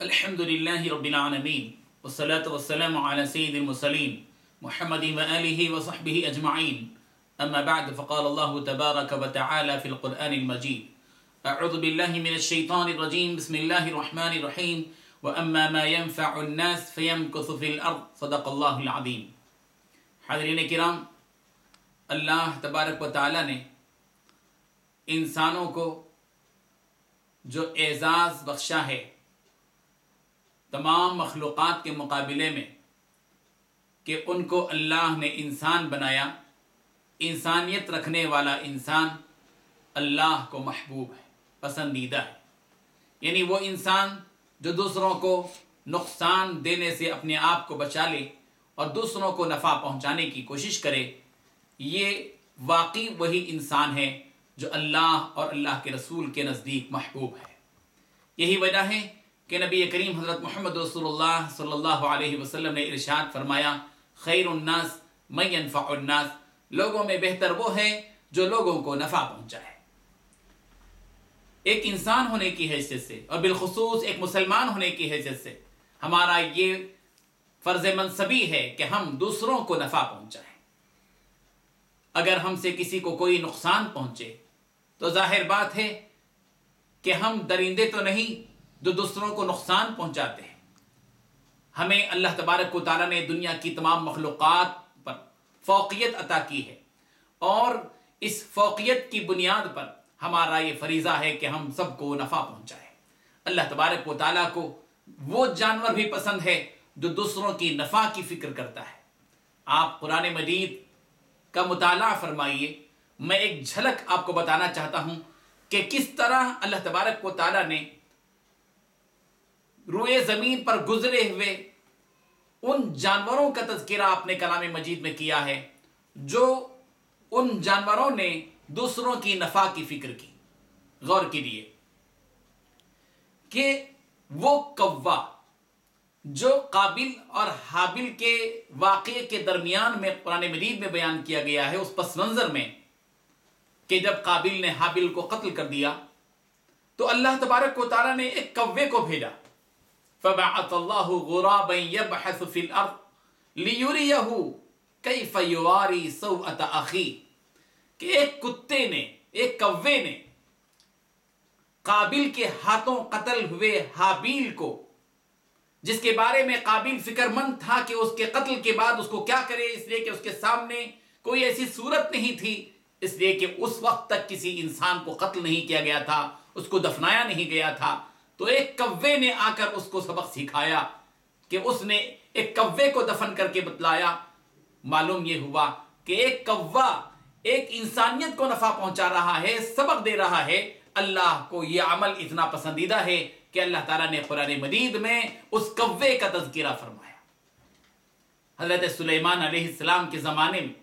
الحمد لله رب العالمين والصلاة والسلام على سيد المرسلين محمد وآله وصحبه أجمعين. أما بعد، فقال الله تبارك وتعالى في القرآن المجيد: أعوذ بالله من الشيطان الرجيم، بسم الله الرحمن الرحيم، وأما ما ينفع الناس فيمكث في الأرض، صدق الله العظيم. حاضرین کرام، اللہ تبارک و تعالی نے انسانوں کو جو اعزاز بخشا ہے تمام مخلوقات کے مقابلے میں، کہ ان کو اللہ نے انسان بنایا، انسانیت رکھنے والا انسان اللہ کو محبوب ہے، پسندیدہ ہے. یعنی وہ انسان جو دوسروں کو نقصان دینے سے اپنے آپ کو بچا لے اور دوسروں کو نفع پہنچانے کی کوشش کرے، یہ واقعی وہی انسان ہے جو اللہ اور اللہ کے رسول کے نزدیک محبوب ہے. یہی وجہ ہے کہ نبی کریم حضرت محمد رسول اللہ صلی اللہ علیہ وسلم نے ارشاد فرمایا: خیر الناس من ينفع الناس، لوگوں میں بہتر وہ ہے جو لوگوں کو نفع پہنچائے. ایک انسان ہونے کی حیثیت سے اور بالخصوص ایک مسلمان ہونے کی حیثیت سے ہمارا یہ فرض منصبی ہے کہ ہم دوسروں کو نفع پہنچائیں. اگر ہم سے کسی کو کوئی نقصان پہنچے تو ظاہر بات ہے کہ ہم درندے تو نہیں جو دوسروں کو نقصان پہنچاتے ہیں. ہمیں اللہ تبارک و تعالیٰ نے دنیا کی تمام مخلوقات پر فوقیت عطا کی ہے، اور اس فوقیت کی بنیاد پر ہمارا یہ فریضہ ہے کہ ہم سب کو نفع پہنچائیں. اللہ تبارک و تعالیٰ کو وہ جانور بھی پسند ہے جو دوسروں کی نفع کی فکر کرتا ہے. آپ قرآن مجید کا مطالعہ فرمائیے. میں ایک جھلک آپ کو بتانا چاہتا ہوں کہ کس طرح اللہ تبارک و تعالیٰ نے روئے زمین پر گزرے ہوئے ان جانوروں کا تذکرہ اپنے کلام مجید میں کیا ہے جو ان جانوروں نے دوسروں کی نفع کی فکر کی. غور کیجیے کہ وہ کوا جو قابل اور حابل کے واقعے کے درمیان میں قرآن مجید میں بیان کیا گیا ہے، اس پس منظر میں کہ جب قابل نے حابل کو قتل کر دیا تو اللہ تبارک و تعالیٰ نے ایک کوے کو بھیجا. فبعث اللہ غرابا یبحث فی الارض لیریہ کیف یواری سوءۃ اخیہ، کہ ایک کتے نے، ایک کوے نے قابل کے ہاتھوں قتل ہوئے حابیل کو، جس کے بارے میں قابل فکر مند تھا کہ اس کے قتل کے بعد اس کو کیا کرے، اس لیے کہ اس کے سامنے کوئی ایسی صورت نہیں تھی، اس لیے کہ اس وقت تک کسی انسان کو قتل نہیں کیا گیا تھا، اس کو دفنایا نہیں گیا تھا. تو ایک کوے نے آ کر اس کو سبق سکھایا کہ اس نے ایک کوے کو دفن کر کے بتلایا. معلوم یہ ہوا کہ ایک کوا ایک انسانیت کو نفع پہنچا رہا ہے، سبق دے رہا ہے. اللہ کو یہ عمل اتنا پسندیدہ ہے کہ اللہ تعالیٰ نے قرآن مجید میں اس کوے کا تذکرہ فرمایا. حضرت سلیمان علیہ السلام کے زمانے میں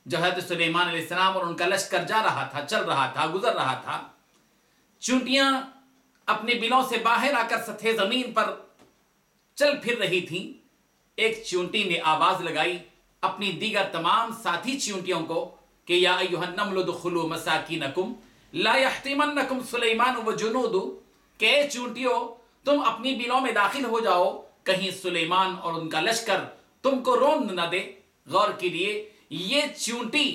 جب حضرت سلیمان علیہ السلام اور ان کا لشکر جا رہا تھا، چل رہا تھا، گزر رہا تھا، چونٹیاں اپنے بلوں سے باہر آ کر سطح زمین پر چل پھر رہی تھیں. ایک چونٹی نے آواز لگائی اپنی دیگر تمام ساتھی چونٹیوں کو کہ یا ایھا النمل ادخلوا مساکینکم لا یحطمنکم سلیمان وجنودہ، کہ اے چونٹیوں تم اپنی بلوں میں داخل ہو جاؤ، کہیں سلیمان اور ان کا لشکر تم کو روند نہ دے. غور کیجیے، یہ چونٹی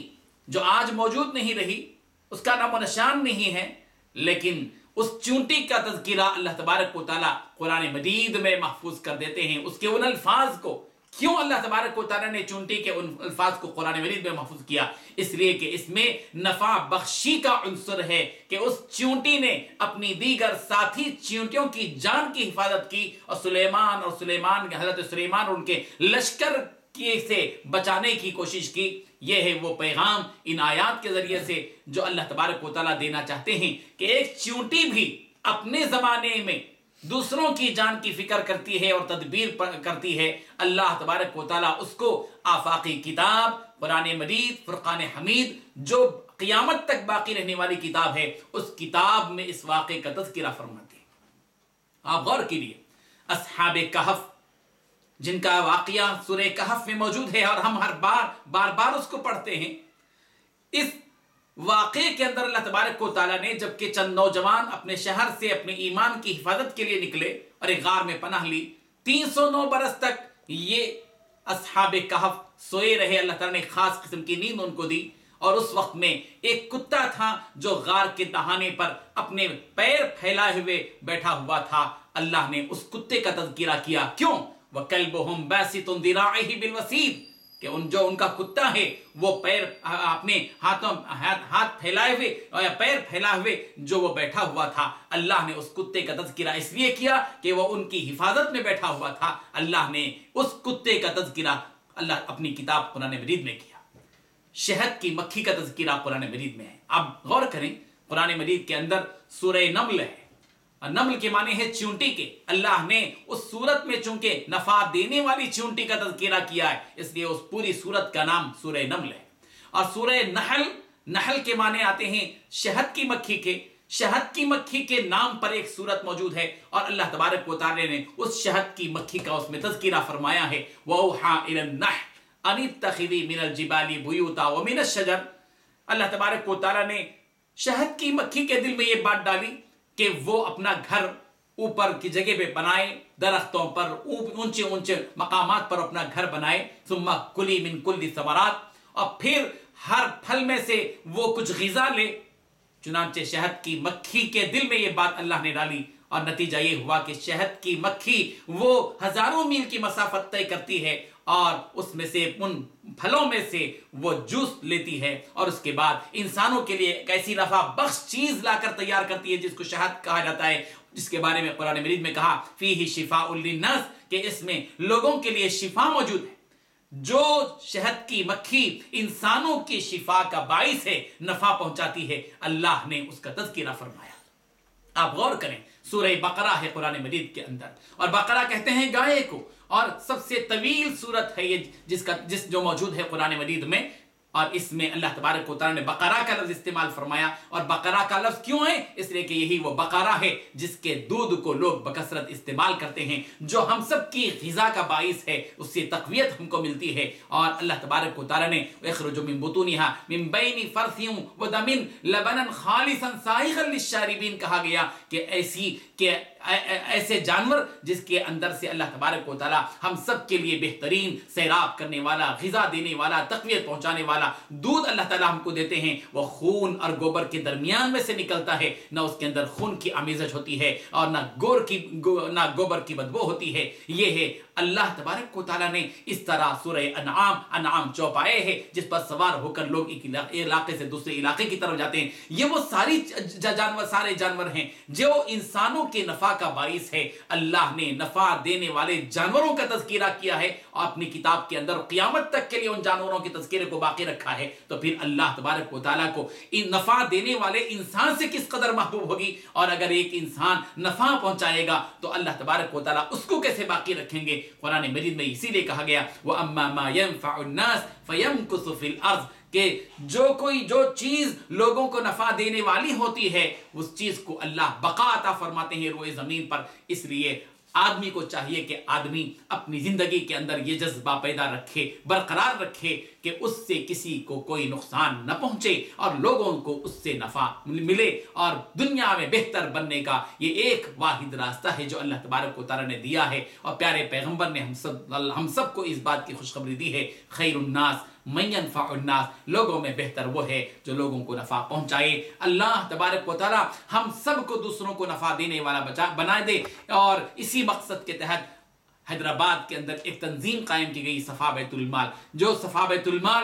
جو آج موجود نہیں رہی، اس کا نام و نشان نہیں ہے، لیکن اس چونٹی کا تذکرہ اللہ تبارک و تعالیٰ قرآن مجید میں محفوظ کر دیتے ہیں. اس کے ان الفاظ کو کیوں اللہ تبارک و تعالیٰ نے چونٹی کے ان الفاظ کو قرآن مجید میں محفوظ کیا؟ اس لیے کہ اس میں نفع بخشی کا عنصر ہے کہ اس چونٹی نے اپنی دیگر ساتھی چونٹیوں کی جان کی حفاظت کی، اور حضرت سلیمان اور ان کے لشکر سے بچانے کی کوشش کی. یہ ہے وہ پیغام ان آیات کے ذریعے سے جو اللہ تبارک و تعالیٰ دینا چاہتے ہیں کہ ایک چونٹی بھی اپنے زمانے میں دوسروں کی جان کی فکر کرتی ہے اور تدبیر کرتی ہے. اللہ تبارک و تعالیٰ اس کو آفاقی کتاب قرآن مجید فرقان حمید جو قیامت تک باقی رہنے والی کتاب ہے، اس کتاب میں اس واقعے کا تذکرہ فرماتے ہیں. آپ غور کیجیے، اصحاب کہف جن کا واقعہ سورہ کہف میں موجود ہے اور ہم ہر بار اس کو پڑھتے ہیں. اس واقعے کے اندر اللہ تبارک و تعالیٰ نے جب کہ چند نوجوان اپنے شہر سے اپنے ایمان کی حفاظت کے لیے نکلے اور ایک غار میں پناہ لی، 309 برس تک یہ اصحاب کہف سوئے رہے۔ اللہ تعالیٰ نے ایک خاص قسم کی نیند ان کو دی، اور اس وقت میں ایک کتا تھا جو غار کے دہانے پر اپنے پیر پھیلائے ہوئے بیٹھا ہوا تھا۔ اللہ نے اس کتے کا تذکرہ کیا، کیوں؟ وَكَلْبُهُمْ بَاسِطٌ ذِرَاعِهِ بِالْوَسِيدِ، کہ جو ان کا کتا ہے وہ پیر اپنے ہاتھ پھیلائے ہوئے یا پیر پھیلائے ہوئے جو وہ بیٹھا ہوا تھا۔ اللہ نے اس کتے کا تذکرہ اس لیے کیا کہ وہ ان کی حفاظت میں بیٹھا ہوا تھا۔ اللہ نے اس کتے کا تذکرہ اللہ اپنی کتاب قرآن مجید میں کیا۔ شہد کی مکھی کا تذکرہ قرآن مجید میں ہے۔ اب غور کریں، قرآن مجید کے اندر سورہ نمل ہے، اور نمل کے معنی ہے چونٹی کے۔ اللہ نے اس سورت میں چونکہ نفع دینے والی چونٹی کا تذکرہ کیا ہے، اس لیے اس پوری سورت کا نام سورہ نمل ہے۔ اور سورہ نحل کے معنی آتے ہیں شہد کی مکھی کے۔ شہد کی مکھی کے نام پر ایک سورت موجود ہے، اور اللہ تبارک و تعالی نے اس شہد کی مکھی کا اس میں تذکرہ فرمایا ہے۔ وَأَوْحَىٰ إِلَى النَّحْلِ أَنِ اتَّخِذِي مِنَ الْجِبَالِ بُيُوتًا وَمِنَ الشَّجَرِ، اللہ تبارک و تعالی نے شہد کی مکھی کے دل میں یہ بات ڈالی کہ وہ اپنا گھر اوپر کی جگہ پہ بنائے، درختوں پر اونچے اونچے مقامات پر اپنا گھر بنائے۔ ثم کلی من کل ثمرات، اور پھر ہر پھل میں سے وہ کچھ غذا لے۔ چنانچہ شہد کی مکھی کے دل میں یہ بات اللہ نے ڈالی، اور نتیجہ یہ ہوا کہ شہد کی مکھی وہ ہزاروں میل کی مسافت طے کرتی ہے، اور اس میں سے ان پھلوں میں سے وہ جوس لیتی ہے، اور اس کے بعد انسانوں کے لیے ایک ایسی نفع بخش چیز لا کر تیار کرتی ہے جس کو شہد کہا جاتا ہے، جس کے بارے میں قرآن مجید میں کہا فیہ شفاء للناس، کہ اس میں لوگوں کے لیے شفا موجود ہے۔ جو شہد کی مکھی انسانوں کی شفا کا باعث ہے، نفع پہنچاتی ہے، اللہ نے اس کا تذکرہ فرمایا۔ آپ غور کریں، سورہ بقرہ ہے قرآن مجید کے اندر، اور بقرہ کہتے ہیں گائے کو، اور سب سے طویل سورت ہے یہ جو موجود ہے قرآن مجید میں، اور اس میں اللہ تبارک و تعالی نے بقرہ کا لفظ استعمال فرمایا۔ اور بقرہ کا لفظ کیوں ہے؟ اس لیے کہ یہی وہ بقرہ ہے جس کے دودھ کو لوگ بکثرت استعمال کرتے ہیں، جو ہم سب کی غذا کا باعث ہے، اس سے تقویت ہم کو ملتی ہے۔ اور اللہ تبارک و تعالی نے اخرج من بطونها من بین فرث ودم لبنا خالصا سائغا للشاربین کہا گیا، کہ ایسے جانور جس کے اندر سے اللہ تبارک و تعالی ہم سب کے لیے بہترین سیراب کرنے والا، غذا دینے والا، تقویت پہنچانے والا دودھ اللہ تعالی ہم کو دیتے ہیں، وہ خون اور گوبر کے درمیان میں سے نکلتا ہے، نہ اس کے اندر خون کی آمیزش ہوتی ہے، اور نہ گوبر کی بدبو ہوتی ہے۔ یہ ہے اللہ تبارک و تعالی نے اس طرح سورہ انعام چوپائے ہے، جس پر سوار ہو کر لوگ ایک علاقے سے دوسرے علاقے کی طرف جاتے ہیں۔ یہ وہ سارے جانور ہیں جو انسانوں کے نفع کا باعث ہے۔ اللہ نے نفع دینے والے جانوروں کا تذکرہ کیا ہے، اور اپنی کتاب کے اندر قیامت تک کے لیے ان جانوروں کے تذکرے کو باقی رکھا ہے۔ تو پھر اللہ تبارک و تعالیٰ کو ان نفع دینے والے انسان سے کس قدر محبوب ہوگی، اور اگر ایک انسان نفع پہنچائے گا تو اللہ تبارک و تعالیٰ اس کو کیسے باقی رکھیں گے۔ قرآن مجید میں اسی لیے کہا گیا وَأَمَّا مَا يَنْفَعُ النَّاسِ فَيَمْكُثُ فِي الْأَرْضِ، کہ جو چیز لوگوں کو نفع دینے والی ہوتی ہے، اس چیز کو اللہ بقا عطا فرماتے ہیں روئے زمین پر۔ اس لیے آدمی کو چاہیے کہ آدمی اپنی زندگی کے اندر یہ جذبہ پیدا رکھے، برقرار رکھے کہ اس سے کسی کو کوئی نقصان نہ پہنچے، اور لوگوں کو اس سے نفع ملے، اور دنیا میں بہتر بننے کا یہ ایک واحد راستہ ہے جو اللہ تبارک و تعالی نے دیا ہے۔ اور پیارے پیغمبر نے ہم سب کو اس بات کی خوشخبری دی ہے، خیر الناس من ينفع الناس، لوگوں میں بہتر وہ ہے جو لوگوں کو نفع پہنچائے۔ اللہ تبارک و تعالی ہم سب کو دوسروں کو نفع دینے والا بنا دے، اور اسی مقصد کے تحت حیدرآباد کے اندر ایک تنظیم قائم کی گئی صفا بیت المال، جو صفا بیت المال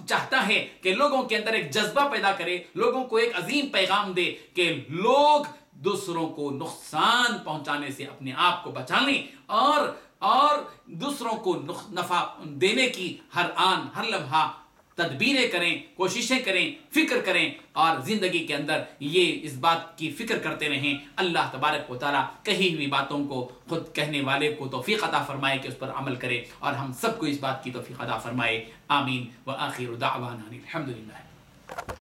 چاہتا ہے کہ لوگوں کے اندر ایک جذبہ پیدا کرے، لوگوں کو ایک عظیم پیغام دے کہ لوگ دوسروں کو نقصان پہنچانے سے اپنے آپ کو بچانے، اور دوسروں کو نفع دینے کی ہر آن ہر لمحہ تدبیریں کریں، کوششیں کریں، فکر کریں، اور زندگی کے اندر یہ اس بات کی فکر کرتے رہیں۔ اللہ تبارک و تعالیٰ کہی ہوئی باتوں کو خود کہنے والے کو توفیق عطا فرمائے کہ اس پر عمل کرے، اور ہم سب کو اس بات کی توفیق عطا فرمائے۔ آمین۔ وآخر دعوانا الحمدللہ۔